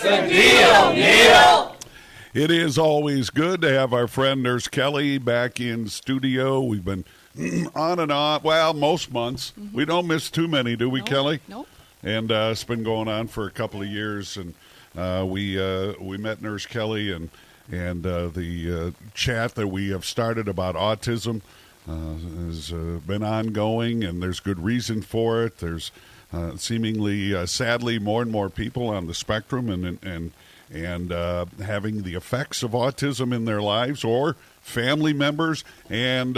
the deal, Neil? It is always good to have our friend Nurse Kelly back in studio. We've been on and off, well, most months. Mm-hmm. We don't miss too many, do we, Kelly? Nope. And it's been going on for a couple of years, and we met Nurse Kelly, and the chat that we have started about autism has been ongoing, and there's good reason for it. There's seemingly, sadly, more and more people on the spectrum and having the effects of autism in their lives or family members, and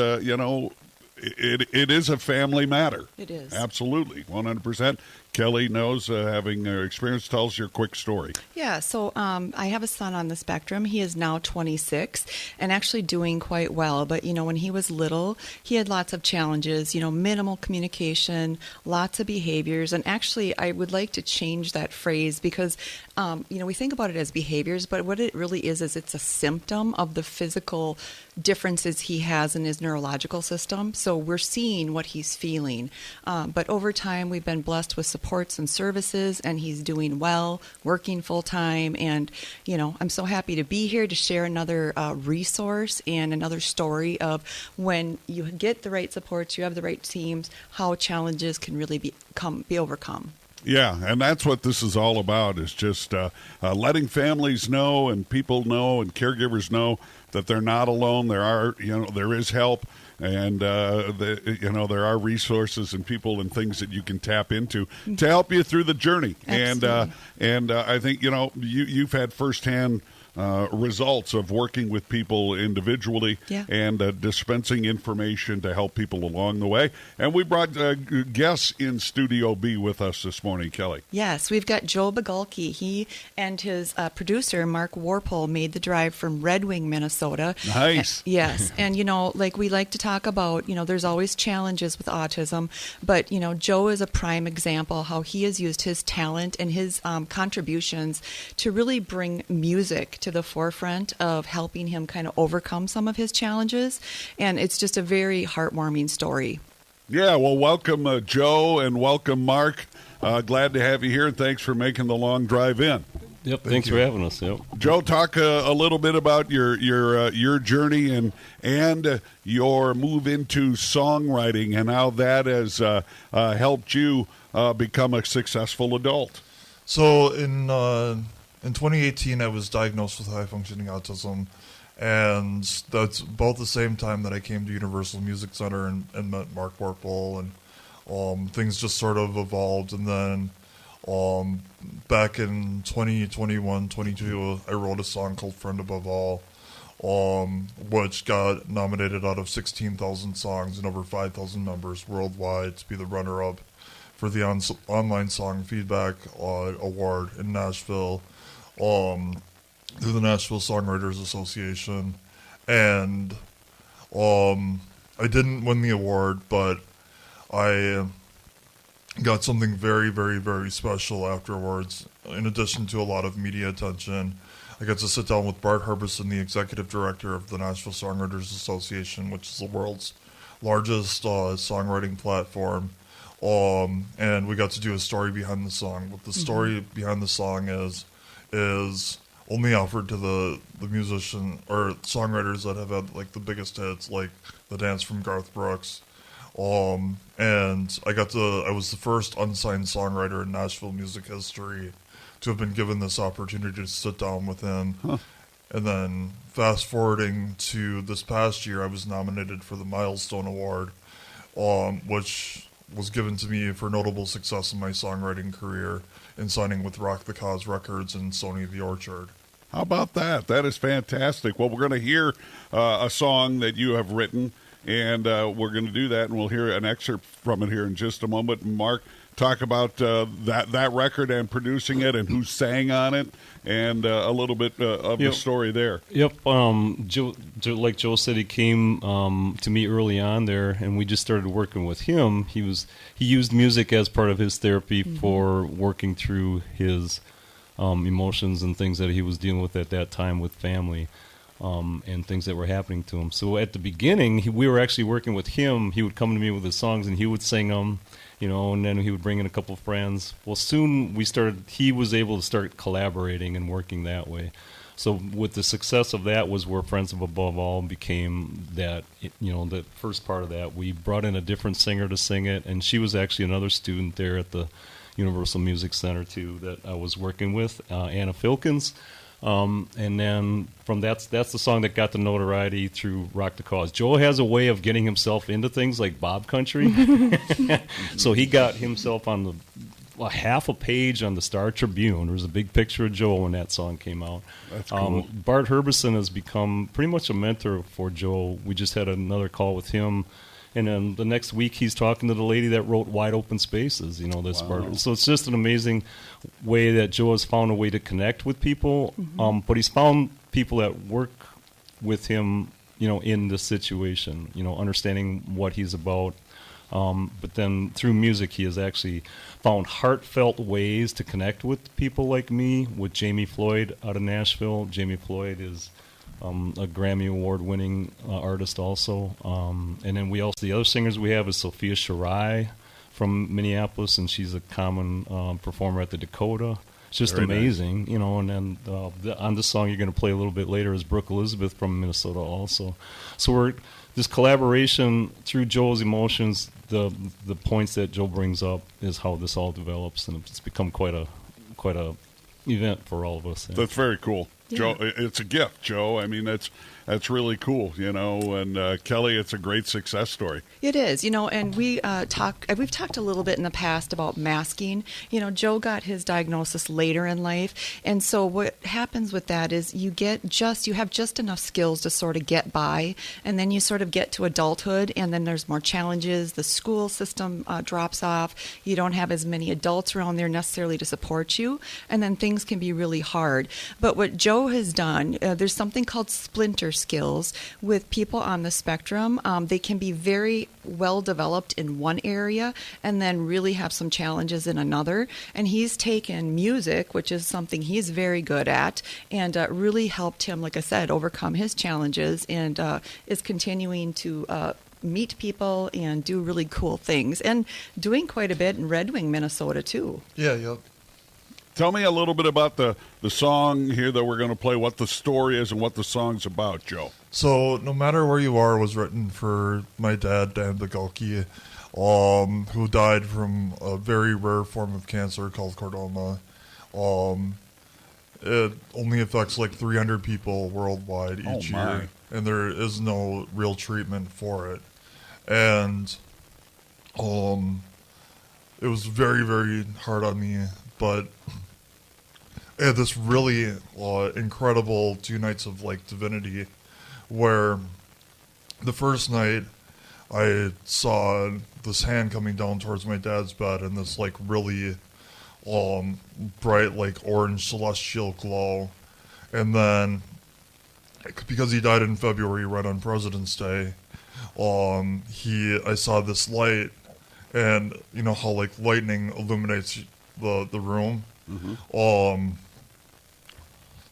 it is a family matter. It is. Absolutely, 100%. Kelly knows, having experience. Tell us your quick story. Yeah, so I have a son on the spectrum. He is now 26 and actually doing quite well. But, when he was little, he had lots of challenges, minimal communication, lots of behaviors. And actually, I would like to change that phrase because, we think about it as behaviors, but what it really is it's a symptom of the physical differences he has in his neurological system. So we're seeing what he's feeling. But over time, we've been blessed with supports and services, and he's doing well, working full-time. And, I'm so happy to be here to share another resource and another story of when you get the right supports, you have the right teams, how challenges can really be overcome. Yeah, and that's what this is all about, is just letting families know and people know and caregivers know that they're not alone. There is help, and there are resources and people and things that you can tap into to help you through the journey. Absolutely. And I think you've had firsthand results of working with people individually and dispensing information to help people along the way. And we brought guests in Studio B with us this morning, Kelly. Yes, we've got Joe Bigalke. He and his producer, Mark Woerpel, made the drive from Red Wing, Minnesota. Nice. Yes, and like we like to talk about, there's always challenges with autism, but Joe is a prime example how he has used his talent and his contributions to really bring music to the forefront of helping him kind of overcome some of his challenges, and it's just a very heartwarming story. Yeah, well, welcome Joe, and welcome Mark. Glad to have you here, and thanks for making the long drive in. Yep, thanks for having us. Yep. Joe, talk a little bit about your journey and your move into songwriting and how that has helped you become a successful adult. So in 2018, I was diagnosed with high functioning autism, and that's about the same time that I came to Universal Music Center and met Mark Woerpel, and things just sort of evolved. And then back in 2021, 22, I wrote a song called Friend Above All, which got nominated out of 16,000 songs and over 5,000 members worldwide to be the runner-up for the Online Song Feedback Award in Nashville, through the Nashville Songwriters Association. And I didn't win the award, but I got something very, very, very special afterwards. In addition to a lot of media attention, I got to sit down with Bart Harbison, the executive director of the Nashville Songwriters Association, which is the world's largest songwriting platform. And we got to do a story behind the song. What the story behind the song is only offered to the musician or songwriters that have had like the biggest hits, like The Dance from Garth Brooks. And I was the first unsigned songwriter in Nashville music history to have been given this opportunity to sit down with him. Huh. And then fast forwarding to this past year, I was nominated for the Milestone Award, which was given to me for notable success in my songwriting career in signing with Rock the Cause Records and Sony The Orchard. How about that? That is fantastic. Well, we're going to hear a song that you have written, and we're going to do that, and we'll hear an excerpt from it here in just a moment. Mark, talk about that record and producing it and who sang on it and a little bit of the story there. Yep. Joe, like Joe said, he came to me early on there, and we just started working with him. He used music as part of his therapy for working through his emotions and things that he was dealing with at that time with family. And things that were happening to him. So at the beginning, we were actually working with him. He would come to me with his songs, and he would sing them. and then he would bring in a couple of friends. Well, soon he was able to start collaborating and working that way. So with the success of that was where Friends of Above All became that, the first part of that. We brought in a different singer to sing it, and she was actually another student there at the Universal Music Center, too, that I was working with, Anna Filkins. And then from that's the song that got the notoriety through Rock the Cause. Joe has a way of getting himself into things like Bob Country. So he got himself on half a page on the Star Tribune. There was a big picture of Joe when that song came out. That's cool. Bart Herbison has become pretty much a mentor for Joe. We just had another call with him. And then the next week, he's talking to the lady that wrote Wide Open Spaces, this part. So it's just an amazing way that Joe has found a way to connect with people. But he's found people that work with him, in this situation, understanding what he's about. But then through music, he has actually found heartfelt ways to connect with people like me, with Jamie Floyd out of Nashville. Jamie Floyd is a Grammy Award-winning artist also. And then the other singers we have is Sophia Shirai from Minneapolis, and she's a common performer at the Dakota. It's just amazing, nice. And then on this song you're going to play a little bit later is Brooke Elizabeth from Minnesota also. So this collaboration through Joe's emotions, the points that Joe brings up is how this all develops, and it's become quite a event for all of us. Yeah. That's very cool. Yeah. Joe, it's a gift, Joe. I mean, that's really cool, and Kelly, it's a great success story. It is, and we've talked a little bit in the past about masking. Joe got his diagnosis later in life, and so what happens with that is you have just enough skills to sort of get by, and then you sort of get to adulthood, and then there's more challenges. The school system drops off. You don't have as many adults around there necessarily to support you, and then things can be really hard. But what Joe has done, there's something called splinter skills with people on the spectrum. They can be very well developed in one area and then really have some challenges in another. And he's taken music, which is something he's very good at, and really helped him, like I said, overcome his challenges, and is continuing to meet people and do really cool things, and doing quite a bit in Red Wing, Minnesota, too. Yeah, yep. Tell me a little bit about the song here that we're going to play, what the story is and what the song's about, Joe. So, No Matter Where You Are was written for my dad, Dan Bigalke, who died from a very rare form of cancer called chordoma. It only affects like 300 people worldwide each year, and there is no real treatment for it. And it was very, very hard on me, but I had this really incredible 2 nights of Divinity, where the first night I saw this hand coming down towards my dad's bed, and this really bright orange celestial glow, and then because he died in February right on President's Day, I saw this light, and how lightning illuminates the room. Mm-hmm.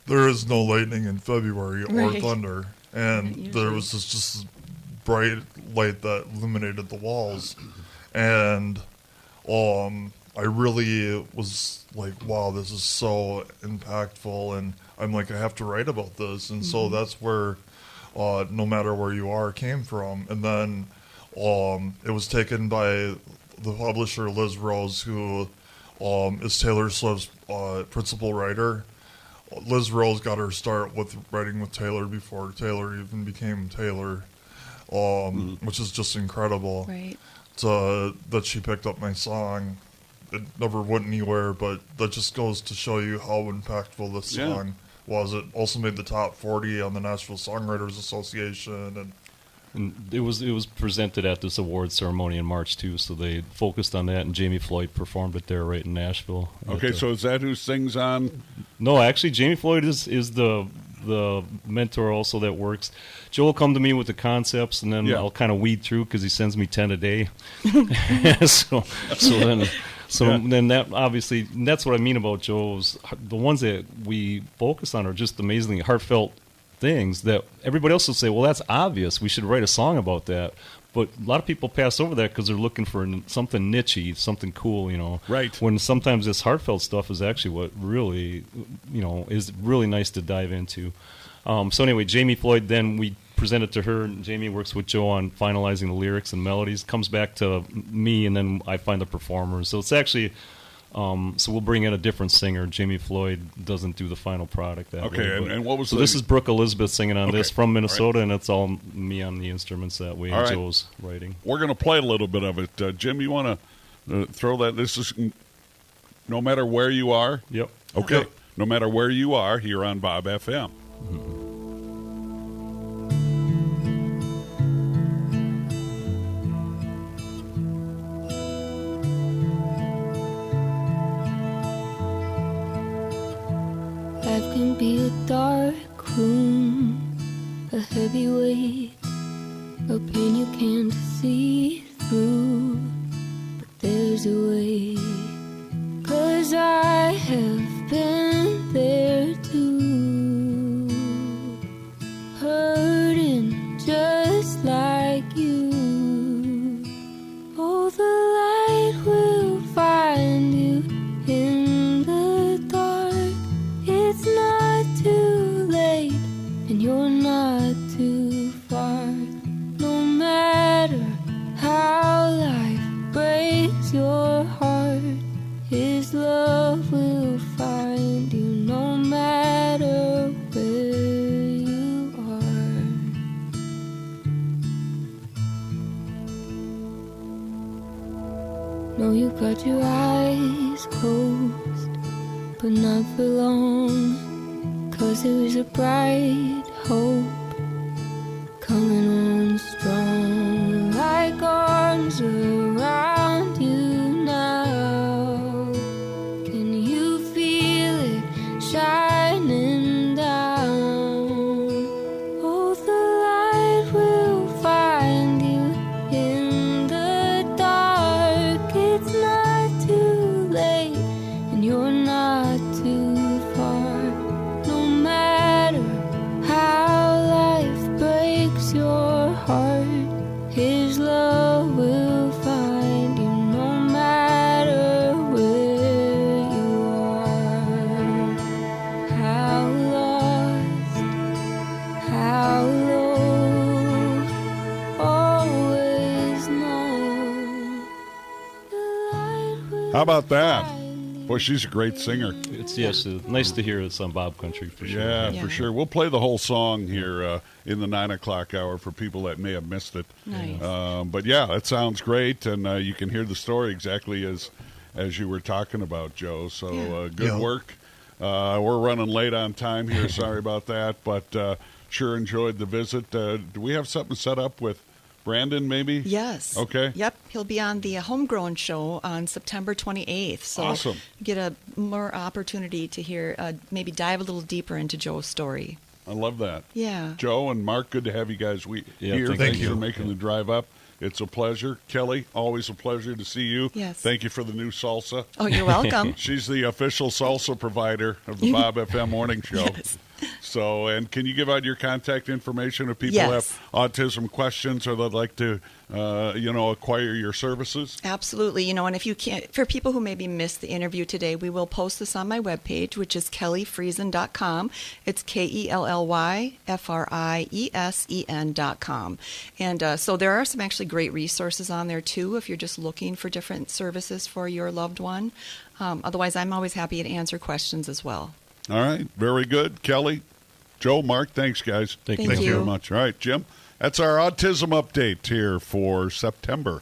There is no lightning in February or thunder, and there was just bright light that illuminated the walls, and I really was like, wow, this is so impactful, and I'm like, I have to write about this, and so that's where No Matter Where You Are came from. And then it was taken by the publisher Liz Rose, who is Taylor Swift's principal writer. Liz Rose got her start with writing with Taylor before Taylor even became Taylor, which is just incredible. Right. That she picked up my song. It never went anywhere, but that just goes to show you how impactful this song was. It also made the top 40 on the Nashville Songwriters Association, and it was presented at this award ceremony in March too. So they focused on that, and Jamie Floyd performed it there right in Nashville. Okay, so is that who sings on? No, actually, Jamie Floyd is the mentor also that works. Joe will come to me with the concepts, and then I'll kind of weed through because he sends me 10 a day. Then that obviously, that's what I mean about Joe's. The ones that we focus on are just amazingly heartfelt things that everybody else will say, well, that's obvious. We should write a song about that. But a lot of people pass over that because they're looking for something nichey, something cool, Right. When sometimes this heartfelt stuff is actually what really, is really nice to dive into. So anyway, Jamie Floyd, then we present it to her, and Jamie works with Joe on finalizing the lyrics and melodies, comes back to me, and then I find the performers. So it's actually... so we'll bring in a different singer. Jamie Floyd doesn't do the final product that way. Okay, and what was so this is Brooke Elizabeth singing on this from Minnesota, right. and it's all me on the instruments that way, All and right. Joe's writing. We're going to play a little bit of it. Jim, you want to throw that? This is No Matter Where You Are? Yep. Okay. Yep. No Matter Where You Are, here on Bob FM. Life can be a dark room, a heavy weight, a pain you can't see through, but there's a way, 'cause I have been there too, hurting just like you. Oh, the light will find you in the dark. It's not too late, and you're not too far. No matter how life breaks your heart, His love will find you no matter where you are. No, you got your eyes closed, but not for long, 'cause there's a bright hope coming on strong, like arms around you now. Can you feel it shining down? Oh, the light will find you in the dark. It's not too late, and you're not too far. No matter how life breaks your heart, His love will find you no matter where you are. How lost, how low, always know the light will How about that? find you. Boy, she's a great singer. It's nice to hear it's on Bob Country for sure. Yeah, Yeah. for sure. We'll play the whole song here in the 9 o'clock hour for people that may have missed it. Nice. But yeah, it sounds great, and you can hear the story exactly as you were talking about, Joe. So Yeah. good Yeah. work. We're running late on time here. Sorry about that, but sure enjoyed the visit. Do we have something set up with Brandon, maybe? Yes. Okay. Yep. He'll be on the Homegrown show on September 28th. So Awesome. you get a more opportunity to hear, maybe dive a little deeper into Joe's story. I love that. Yeah. Joe and Mark, good to have you guys Yeah, here. thank Thanks you. for making the drive up. It's a pleasure. Kelly, always a pleasure to see you. Yes. Thank you for the new salsa. Oh, you're welcome. She's the official salsa provider of the Bob FM Morning Show. Yes. So, and can you give out your contact information if people Yes. have autism questions or they'd like to, acquire your services? Absolutely. And if you can't, for people who maybe missed the interview today, we will post this on my webpage, which is kellyfriesen.com. It's KELLYFRIESEN.com. And so there are some actually great resources on there, too, if you're just looking for different services for your loved one. Otherwise, I'm always happy to answer questions as well. All right. Very good. Kelly, Joe, Mark, thanks, guys. Thank Thank Thank you you. very much. All right, Jim. That's our autism update here for September.